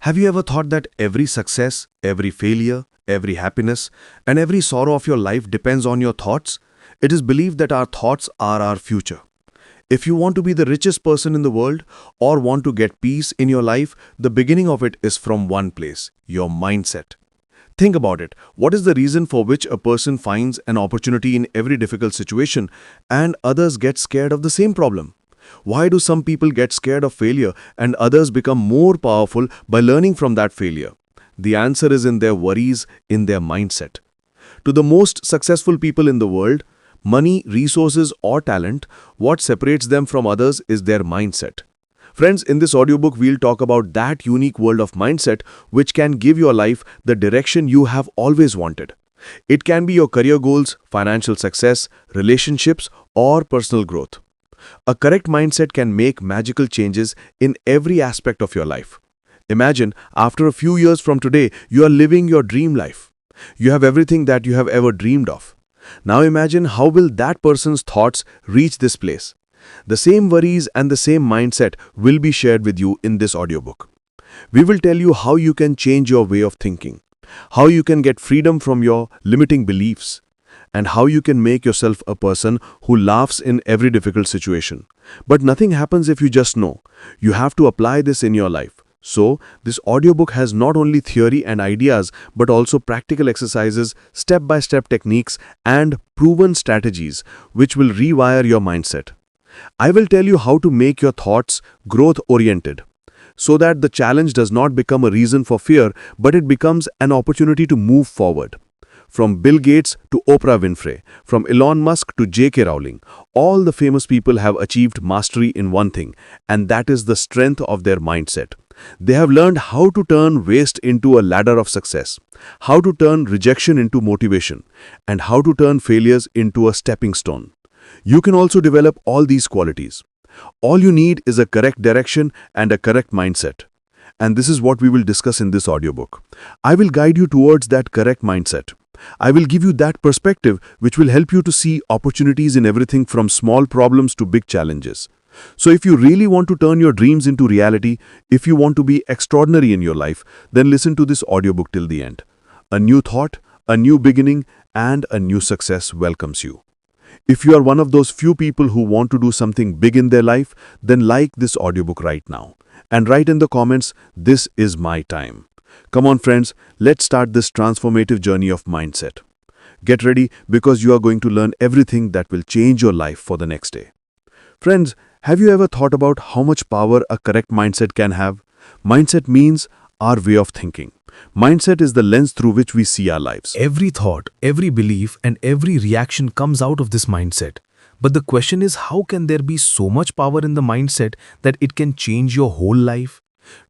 Have you ever thought that every success, every failure, every happiness, and every sorrow of your life depends on your thoughts? It is believed that our thoughts are our future. If you want to be the richest person in the world or want to get peace in your life, the beginning of it is from one place, your mindset. Think about it. What is the reason for which a person finds an opportunity in every difficult situation and others get scared of the same problem? Why do some people get scared of failure and others become more powerful by learning from that failure? The answer is in their worries, in their mindset. To the most successful people in the world, money, resources, or talent, what separates them from others is their mindset. Friends, in this audiobook, we'll talk about that unique world of mindset which can give your life the direction you have always wanted. It can be your career goals, financial success, relationships, or personal growth. A correct mindset can make magical changes in every aspect of your life. Imagine, after a few years from today, you are living your dream life. You have everything that you have ever dreamed of. Now imagine how will that person's thoughts reach this place. The same worries and the same mindset will be shared with you in this audiobook. We will tell you how you can change your way of thinking, how you can get freedom from your limiting beliefs, and how you can make yourself a person who laughs in every difficult situation. But nothing happens if you just know. You have to apply this in your life. So, this audiobook has not only theory and ideas, but also practical exercises, step-by-step techniques, and proven strategies which will rewire your mindset. I will tell you how to make your thoughts growth-oriented, so that the challenge does not become a reason for fear, but it becomes an opportunity to move forward. From Bill Gates to Oprah Winfrey, from Elon Musk to J.K. Rowling, all the famous people have achieved mastery in one thing, and that is the strength of their mindset. They have learned how to turn waste into a ladder of success, how to turn rejection into motivation, and how to turn failures into a stepping stone. You can also develop all these qualities. All you need is a correct direction and a correct mindset. And this is what we will discuss in this audiobook. I will guide you towards that correct mindset. I will give you that perspective which will help you to see opportunities in everything from small problems to big challenges. So if you really want to turn your dreams into reality, if you want to be extraordinary in your life, then listen to this audiobook till the end. A new thought, a new beginning, and a new success welcomes you. If you are one of those few people who want to do something big in their life, then like this audiobook right now. And write in the comments, "This is my time." Come on friends, let's start this transformative journey of mindset. Get ready because you are going to learn everything that will change your life for the next day. Friends, have you ever thought about how much power a correct mindset can have? Mindset means our way of thinking. Mindset is the lens through which we see our lives. Every thought, every belief, and every reaction comes out of this mindset. But the question is, how can there be so much power in the mindset that it can change your whole life?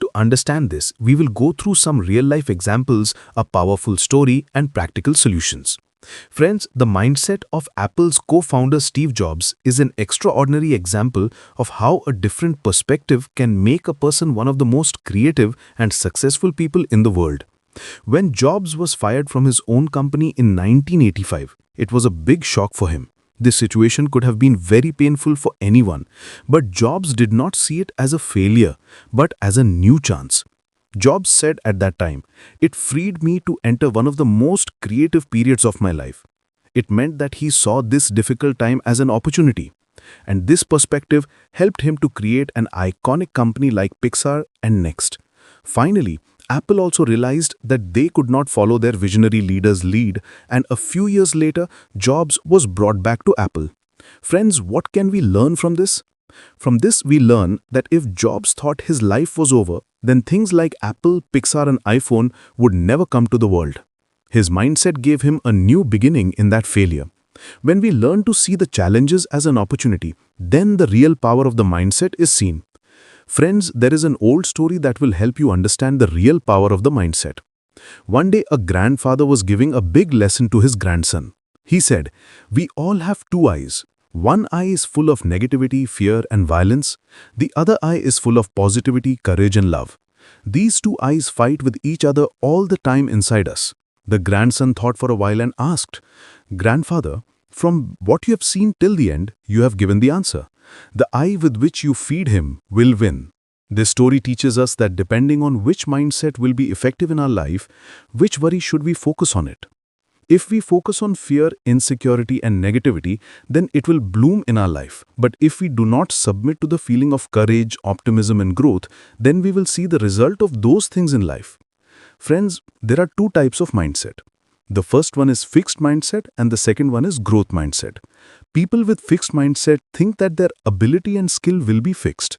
To understand this, we will go through some real-life examples, a powerful story, and practical solutions. Friends, the mindset of Apple's co-founder Steve Jobs is an extraordinary example of how a different perspective can make a person one of the most creative and successful people in the world. When Jobs was fired from his own company in 1985, it was a big shock for him. This situation could have been very painful for anyone, but Jobs did not see it as a failure, but as a new chance. Jobs said at that time, "It freed me to enter one of the most creative periods of my life." It meant that he saw this difficult time as an opportunity. And this perspective helped him to create an iconic company like Pixar and Next. Finally, Apple also realized that they could not follow their visionary leader's lead, and a few years later, Jobs was brought back to Apple. Friends, what can we learn from this? From this, we learn that if Jobs thought his life was over, then things like Apple, Pixar, and iPhone would never come to the world. His mindset gave him a new beginning in that failure. When we learn to see the challenges as an opportunity, then the real power of the mindset is seen. Friends, there is an old story that will help you understand the real power of the mindset. One day, a grandfather was giving a big lesson to his grandson. He said, "We all have two eyes. One eye is full of negativity, fear, and violence. The other eye is full of positivity, courage, and love. These two eyes fight with each other all the time inside us." The grandson thought for a while and asked, "Grandfather, from what you have seen till the end, you have given the answer. The eye with which you feed him will win." This story teaches us that depending on which mindset will be effective in our life, which worry should we focus on it. If we focus on fear, insecurity, and negativity, then it will bloom in our life. But if we do not submit to the feeling of courage, optimism, and growth, then we will see the result of those things in life. Friends, there are two types of mindset. The first one is fixed mindset and the second one is growth mindset. People with fixed mindset think that their ability and skill will be fixed.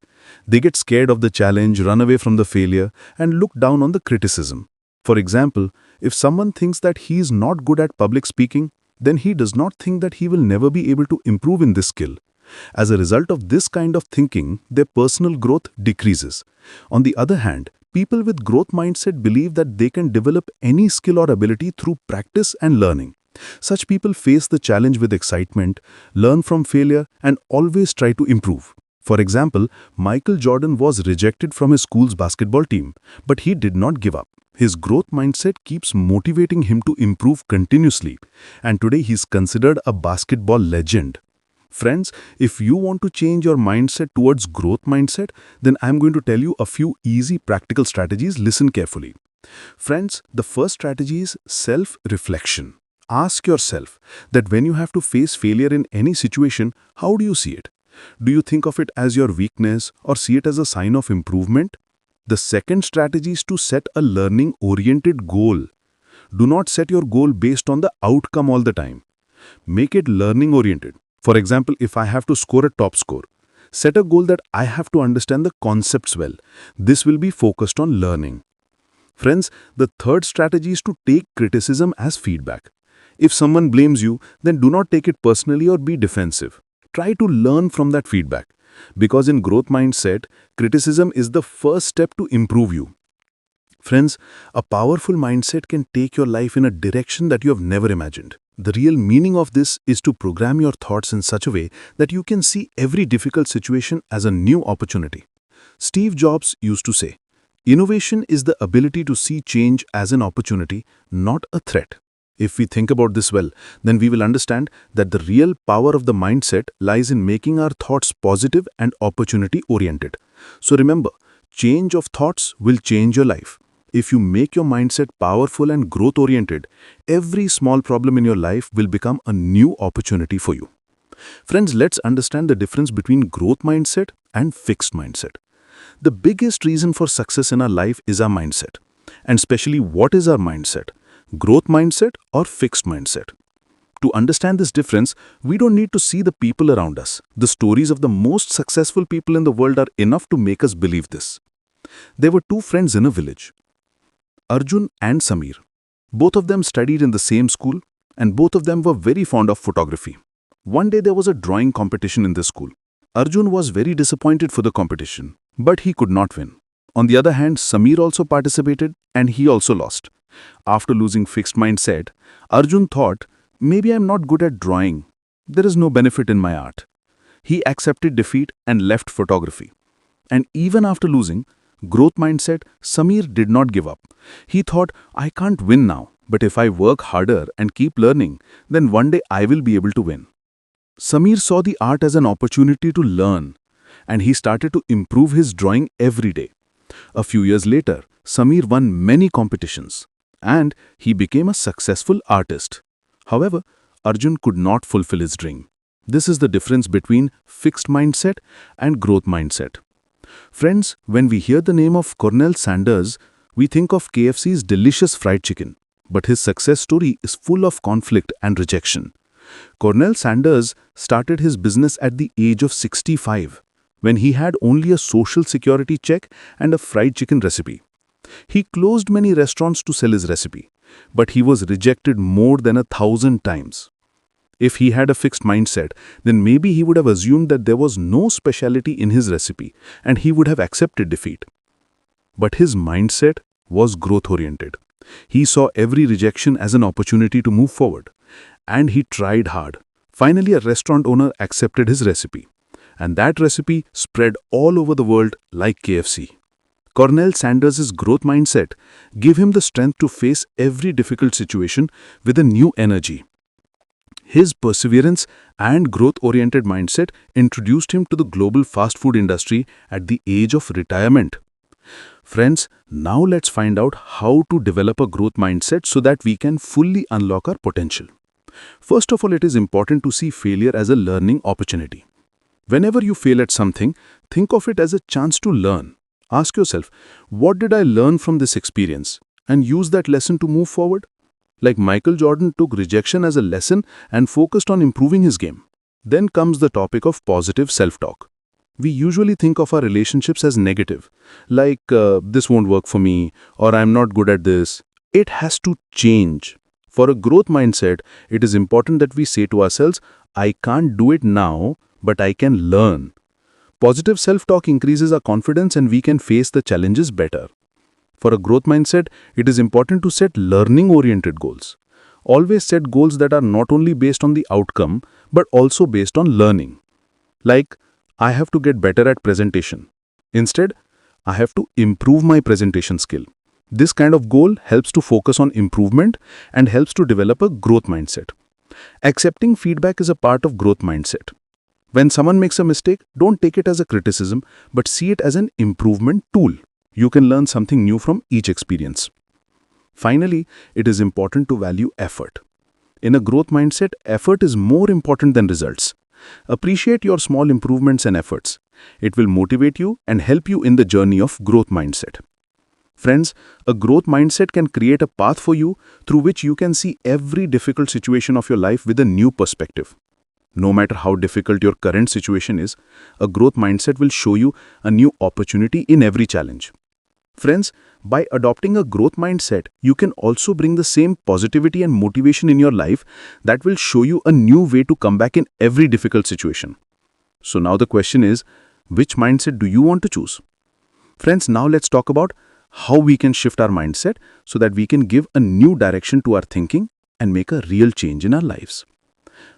They get scared of the challenge, run away from the failure, and look down on the criticism. For example, if someone thinks that he is not good at public speaking, then he does not think that he will never be able to improve in this skill. As a result of this kind of thinking, their personal growth decreases. On the other hand, people with growth mindset believe that they can develop any skill or ability through practice and learning. Such people face the challenge with excitement, learn from failure, and always try to improve. For example, Michael Jordan was rejected from his school's basketball team, but he did not give up. His growth mindset keeps motivating him to improve continuously, and today he is considered a basketball legend. Friends, if you want to change your mindset towards growth mindset, then I'm going to tell you a few easy practical strategies. Listen carefully. Friends, the first strategy is self-reflection. Ask yourself that when you have to face failure in any situation, how do you see it? Do you think of it as your weakness or see it as a sign of improvement? The second strategy is to set a learning-oriented goal. Do not set your goal based on the outcome all the time. Make it learning-oriented. For example, if I have to score a top score, set a goal that I have to understand the concepts well. This will be focused on learning. Friends, the third strategy is to take criticism as feedback. If someone blames you, then do not take it personally or be defensive. Try to learn from that feedback. Because in growth mindset, criticism is the first step to improve you. Friends, a powerful mindset can take your life in a direction that you have never imagined. The real meaning of this is to program your thoughts in such a way that you can see every difficult situation as a new opportunity. Steve Jobs used to say, "Innovation is the ability to see change as an opportunity, not a threat." If we think about this well, then we will understand that the real power of the mindset lies in making our thoughts positive and opportunity-oriented. So remember, change of thoughts will change your life. If you make your mindset powerful and growth-oriented, every small problem in your life will become a new opportunity for you. Friends, let's understand the difference between growth mindset and fixed mindset. The biggest reason for success in our life is our mindset. And especially, what is our mindset? Growth mindset or fixed mindset? To understand this difference, we don't need to see the people around us. The stories of the most successful people in the world are enough to make us believe this. There were two friends in a village, Arjun and Samir. Both of them studied in the same school, and both of them were very fond of photography. One day there was a drawing competition in the school. Arjun was very disappointed for the competition, but he could not win. On the other hand, Samir also participated, and he also lost. After losing fixed mindset, Arjun thought, maybe I'm not good at drawing. There is no benefit in my art. He accepted defeat and left photography. And even after losing, growth mindset, Samir did not give up. He thought, I can't win now, but if I work harder and keep learning, then one day I will be able to win. Samir saw the art as an opportunity to learn, and he started to improve his drawing every day. A few years later, Samir won many competitions, and he became a successful artist. However, Arjun could not fulfill his dream. This is the difference between fixed mindset and growth mindset. Friends, when we hear the name of Colonel Sanders, we think of KFC's delicious fried chicken. But his success story is full of conflict and rejection. Colonel Sanders started his business at the age of 65, when he had only a social security check and a fried chicken recipe. He closed many restaurants to sell his recipe, but he was rejected more than 1,000 times. If he had a fixed mindset, then maybe he would have assumed that there was no specialty in his recipe and he would have accepted defeat. But his mindset was growth-oriented. He saw every rejection as an opportunity to move forward. And he tried hard. Finally, a restaurant owner accepted his recipe. And that recipe spread all over the world like KFC. Colonel Sanders' growth mindset gave him the strength to face every difficult situation with a new energy. His perseverance and growth-oriented mindset introduced him to the global fast food industry at the age of retirement. Friends, now let's find out how to develop a growth mindset so that we can fully unlock our potential. First of all, it is important to see failure as a learning opportunity. Whenever you fail at something, think of it as a chance to learn. Ask yourself, what did I learn from this experience? And use that lesson to move forward. Like Michael Jordan took rejection as a lesson and focused on improving his game. Then comes the topic of positive self-talk. We usually think of our relationships as negative, like this won't work for me or I'm not good at this. It has to change. For a growth mindset, it is important that we say to ourselves, I can't do it now, but I can learn. Positive self-talk increases our confidence and we can face the challenges better. For a growth mindset, it is important to set learning-oriented goals. Always set goals that are not only based on the outcome, but also based on learning. Like, I have to get better at presentation. Instead, I have to improve my presentation skill. This kind of goal helps to focus on improvement and helps to develop a growth mindset. Accepting feedback is a part of growth mindset. When someone makes a mistake, don't take it as a criticism, but see it as an improvement tool. You can learn something new from each experience. Finally, it is important to value effort. In a growth mindset, effort is more important than results. Appreciate your small improvements and efforts. It will motivate you and help you in the journey of growth mindset. Friends, a growth mindset can create a path for you through which you can see every difficult situation of your life with a new perspective. No matter how difficult your current situation is, a growth mindset will show you a new opportunity in every challenge. Friends, by adopting a growth mindset, you can also bring the same positivity and motivation in your life that will show you a new way to come back in every difficult situation. So now the question is, which mindset do you want to choose? Friends, now let's talk about how we can shift our mindset so that we can give a new direction to our thinking and make a real change in our lives.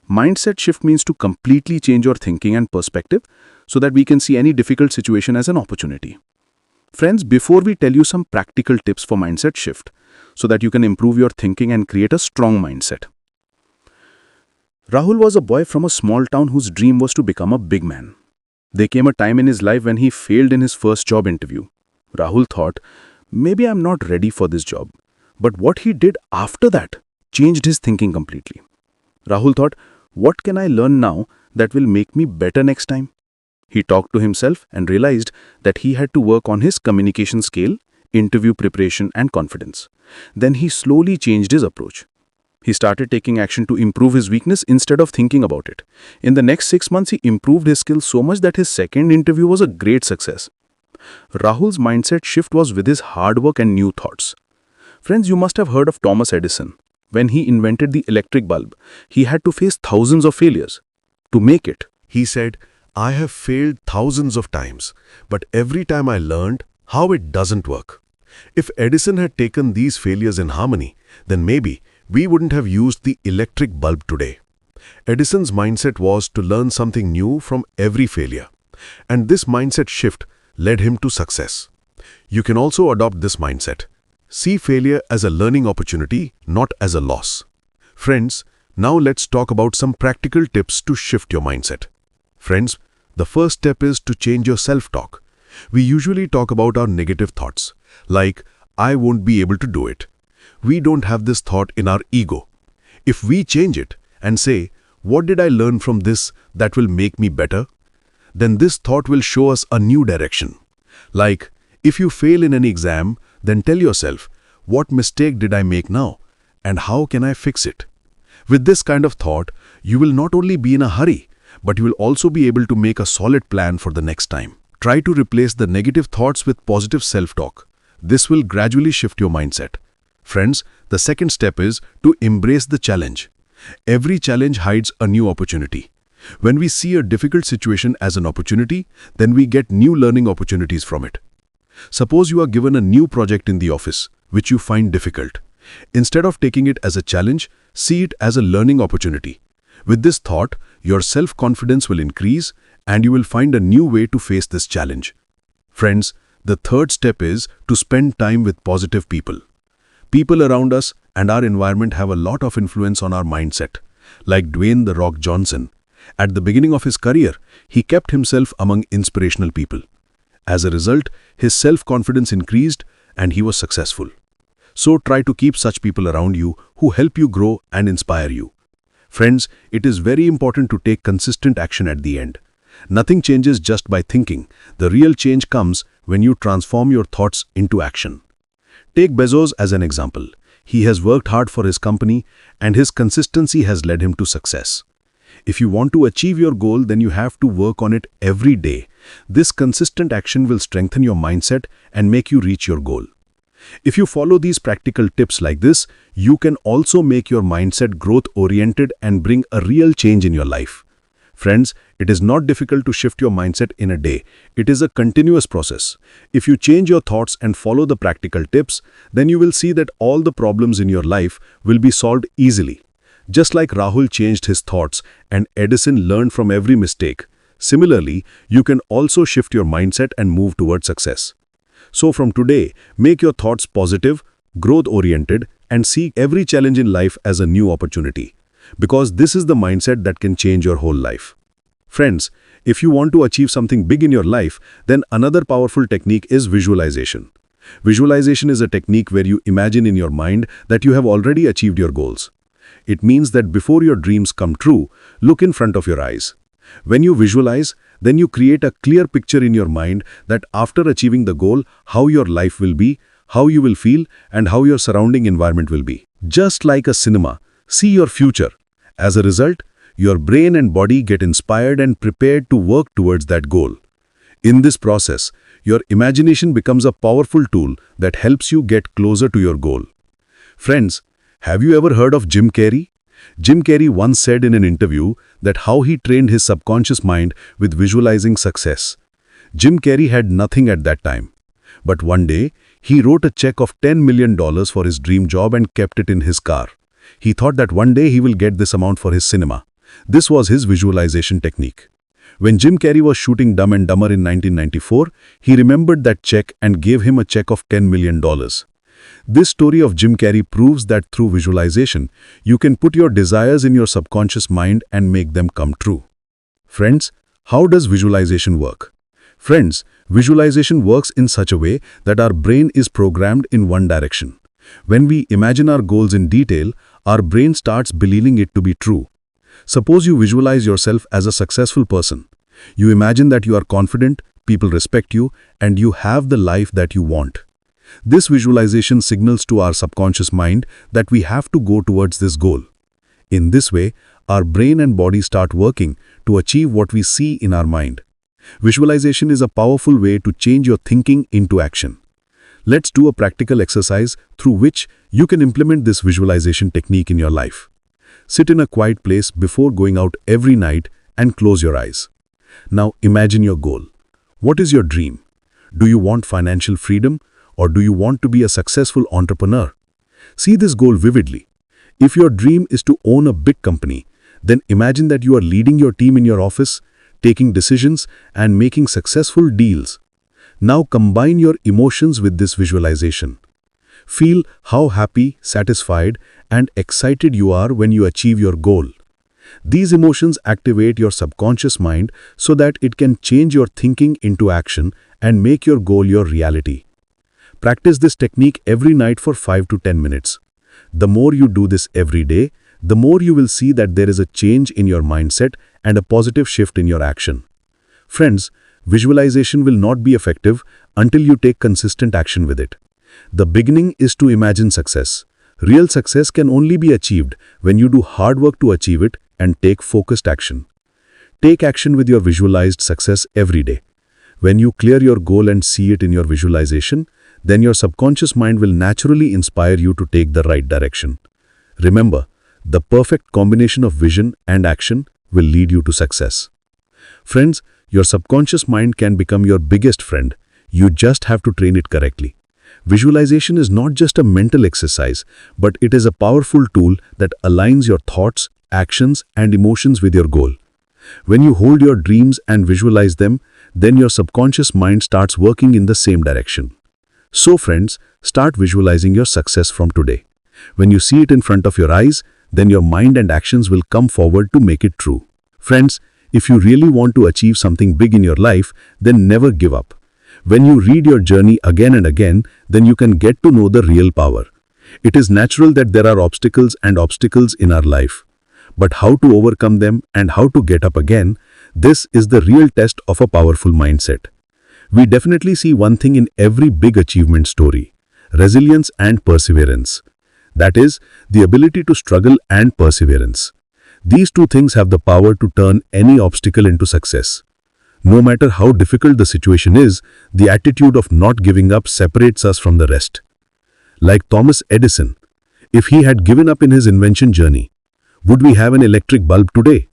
Mindset shift means to completely change your thinking and perspective so that we can see any difficult situation as an opportunity. Friends, before we tell you some practical tips for mindset shift so that you can improve your thinking and create a strong mindset. Rahul was a boy from a small town whose dream was to become a big man. There came a time in his life when he failed in his first job interview. Rahul thought, maybe I'm not ready for this job. But what he did after that changed his thinking completely. Rahul thought, what can I learn now that will make me better next time? He talked to himself and realized that he had to work on his communication skill, interview preparation and confidence. Then he slowly changed his approach. He started taking action to improve his weakness instead of thinking about it. In the next 6 months, he improved his skills so much that his second interview was a great success. Rahul's mindset shift was with his hard work and new thoughts. Friends, you must have heard of Thomas Edison. When he invented the electric bulb, he had to face thousands of failures. To make it, He said, I have failed thousands of times, but every time I learned how it doesn't work. If Edison had taken these failures in harmony, then maybe we wouldn't have used the electric bulb today. Edison's mindset was to learn something new from every failure, and this mindset shift led him to success. You can also adopt this mindset. See failure as a learning opportunity, not as a loss. Friends, now let's talk about some practical tips to shift your mindset. Friends, the first step is to change your self-talk. We usually talk about our negative thoughts, like, I won't be able to do it. We don't have this thought in our ego. If we change it and say, what did I learn from this that will make me better? Then this thought will show us a new direction. Like, if you fail in an exam, then tell yourself, what mistake did I make now? And how can I fix it? With this kind of thought, you will not only be in a hurry, but you will also be able to make a solid plan for the next time. Try to replace the negative thoughts with positive self-talk. This will gradually shift your mindset. Friends, the second step is to embrace the challenge. Every challenge hides a new opportunity. When we see a difficult situation as an opportunity, then we get new learning opportunities from it. Suppose you are given a new project in the office, which you find difficult. Instead of taking it as a challenge, see it as a learning opportunity. With this thought, your self-confidence will increase and you will find a new way to face this challenge. Friends, the third step is to spend time with positive people. People around us and our environment have a lot of influence on our mindset. like Dwayne "The Rock" Johnson. At the beginning of his career, he kept himself among inspirational people. As a result, his self-confidence increased and he was successful. So try to keep such people around you who help you grow and inspire you. Friends, it is very important to take consistent action at the end. Nothing changes just by thinking. The real change comes when you transform your thoughts into action. Take Bezos as an example. He has worked hard for his company and his consistency has led him to success. If you want to achieve your goal, then you have to work on it every day. This consistent action will strengthen your mindset and make you reach your goal. If you follow these practical tips like this, you can also make your mindset growth-oriented and bring a real change in your life. Friends, it is not difficult to shift your mindset in a day. It is a continuous process. If you change your thoughts and follow the practical tips, then you will see that all the problems in your life will be solved easily. Just like Rahul changed his thoughts and Edison learned from every mistake, similarly, you can also shift your mindset and move towards success. So from today, make your thoughts positive, growth-oriented, and see every challenge in life as a new opportunity. Because this is the mindset that can change your whole life. Friends, if you want to achieve something big in your life, then another powerful technique is visualization. Visualization is a technique where you imagine in your mind that you have already achieved your goals. It means that before your dreams come true, look in front of your eyes. When you visualize, then you create a clear picture in your mind that after achieving the goal, how your life will be, how you will feel, and how your surrounding environment will be. Just like a cinema, see your future. As a result, your brain and body get inspired and prepared to work towards that goal. In this process, your imagination becomes a powerful tool that helps you get closer to your goal. Friends, have you ever heard of Jim Carrey? Jim Carrey once said in an interview that how he trained his subconscious mind with visualizing success. Jim Carrey had nothing at that time. But one day, he wrote a check of $10 million for his dream job and kept it in his car. He thought that one day he will get this amount for his cinema. This was his visualization technique. When Jim Carrey was shooting Dumb and Dumber in 1994, he remembered that check and gave him a check of $10 million. This story of Jim Carrey proves that through visualization, you can put your desires in your subconscious mind and make them come true. Friends, how does visualization work? Friends, visualization works in such a way that our brain is programmed in one direction. When we imagine our goals in detail, our brain starts believing it to be true. Suppose you visualize yourself as a successful person. You imagine that you are confident, people respect you, and you have the life that you want. This visualization signals to our subconscious mind that we have to go towards this goal. In this way, our brain and body start working to achieve what we see in our mind. Visualization is a powerful way to change your thinking into action. Let's do a practical exercise through which you can implement this visualization technique in your life. Sit in a quiet place before going out every night and close your eyes. Now imagine your goal. What is your dream? Do you want financial freedom? Or do you want to be a successful entrepreneur? See this goal vividly. If your dream is to own a big company, then imagine that you are leading your team in your office, taking decisions, and making successful deals. Now combine your emotions with this visualization. Feel how happy, satisfied, and excited you are when you achieve your goal. These emotions activate your subconscious mind so that it can change your thinking into action and make your goal your reality. Practice this technique every night for 5 to 10 minutes. The more you do this every day, the more you will see that there is a change in your mindset and a positive shift in your action. Friends, visualization will not be effective until you take consistent action with it. The beginning is to imagine success. Real success can only be achieved when you do hard work to achieve it and take focused action. Take action with your visualized success every day. When you clear your goal and see it in your visualization, then your subconscious mind will naturally inspire you to take the right direction. Remember, the perfect combination of vision and action will lead you to success. Friends, your subconscious mind can become your biggest friend. You just have to train it correctly. Visualization is not just a mental exercise, but it is a powerful tool that aligns your thoughts, actions, and emotions with your goal. When you hold your dreams and visualize them, then your subconscious mind starts working in the same direction. So friends, start visualizing your success from today. When you see it in front of your eyes, then your mind and actions will come forward to make it true. Friends, if you really want to achieve something big in your life, then never give up. When you read your journey again and again, then you can get to know the real power. It is natural that there are obstacles in our life. But how to overcome them and how to get up again, this is the real test of a powerful mindset. We definitely see one thing in every big achievement story: resilience and perseverance. That is, the ability to struggle and perseverance. These two things have the power to turn any obstacle into success. No matter how difficult the situation is, the attitude of not giving up separates us from the rest. Like Thomas Edison, if he had given up in his invention journey, would we have an electric bulb today?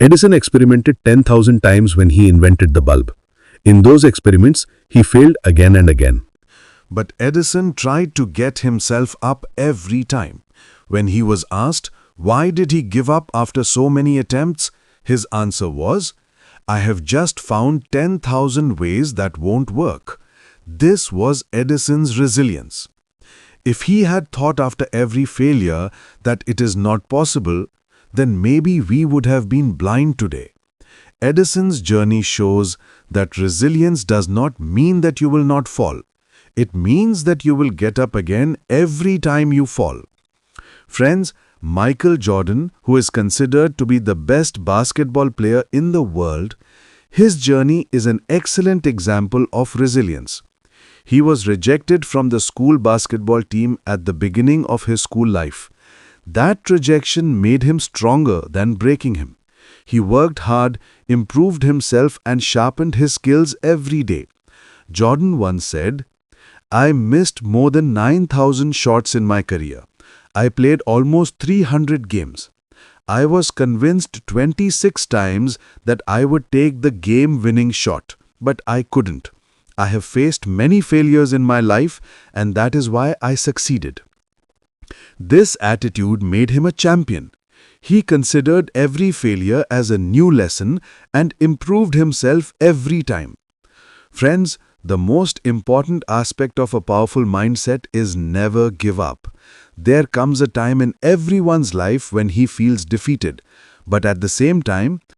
Edison experimented 10,000 times when he invented the bulb. In those experiments, he failed again and again. But Edison tried to get himself up every time. When he was asked, why did he give up after so many attempts? His answer was, I have just found 10,000 ways that won't work. This was Edison's resilience. If he had thought after every failure that it is not possible, then maybe we would have been blind today. Edison's journey shows that resilience does not mean that you will not fall. It means that you will get up again every time you fall. Friends, Michael Jordan, who is considered to be the best basketball player in the world, his journey is an excellent example of resilience. He was rejected from the school basketball team at the beginning of his school life. That rejection made him stronger than breaking him. He worked hard, improved himself, and sharpened his skills every day. Jordan once said, I missed more than 9,000 shots in my career. I played almost 300 games. I was convinced 26 times that I would take the game-winning shot, but I couldn't. I have faced many failures in my life, and that is why I succeeded. This attitude made him a champion. He considered every failure as a new lesson and improved himself every time. Friends, the most important aspect of a powerful mindset is never give up. There comes a time in everyone's life when he feels defeated, but at the same time,